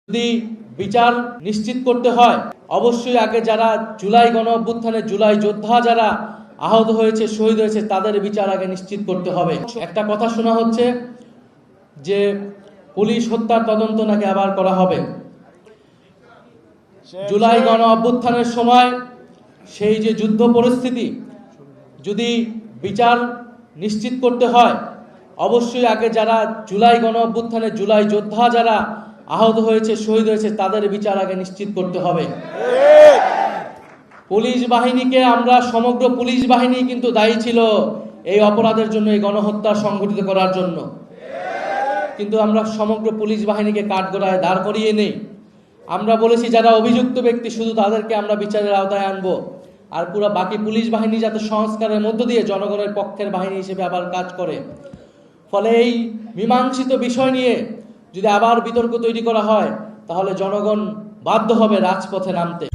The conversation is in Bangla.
যদি বিচার নিশ্চিত করতে হয় অবশ্যই আগে যারা জুলাই গণ অভ্যুত্থানে জুলাই যোদ্ধা যারা আহত হয়েছে শহীদ হয়েছে তাদের বিচার আগে নিশ্চিত করতে হবে। একটা কথা শোনা হচ্ছে যে পুলিশ হত্যার তদন্ত নাকি আবার করা হবে। জুলাই গণ অভ্যুত্থানের সময় সেই যে যুদ্ধ পরিস্থিতি যদি বিচার নিশ্চিত করতে হয় অবশ্যই আগে যারা জুলাই গণ অভ্যুত্থানে জুলাই যোদ্ধা যারা আহত হয়েছে শহীদ হয়েছে তাদের বিচার আগে নিশ্চিত করতে হবে। পুলিশ বাহিনীকে আমরা সমগ্র পুলিশ বাহিনী কিন্তু দায়ী ছিল এই অপরাধের জন্য, এই গণহত্যা সংঘটিত করার জন্য, কিন্তু আমরা সমগ্র পুলিশ বাহিনীকে কাঠগড়ায় দাঁড় করিয়ে নেই। আমরা বলেছি যারা অভিযুক্ত ব্যক্তি শুধু তাদেরকে আমরা বিচারের আওতায় আনবো, আর পুরো বাকি পুলিশ বাহিনী যাতে সংস্কারের মধ্য দিয়ে জনগণের পক্ষের বাহিনী হিসেবে আবার কাজ করে। ফলে এই মীমাংসিত বিষয় নিয়ে যদি আবার বিতর্ক তৈরি করা হয় তাহলে জনগণ বাধ্য হবে রাজপথে নামতে।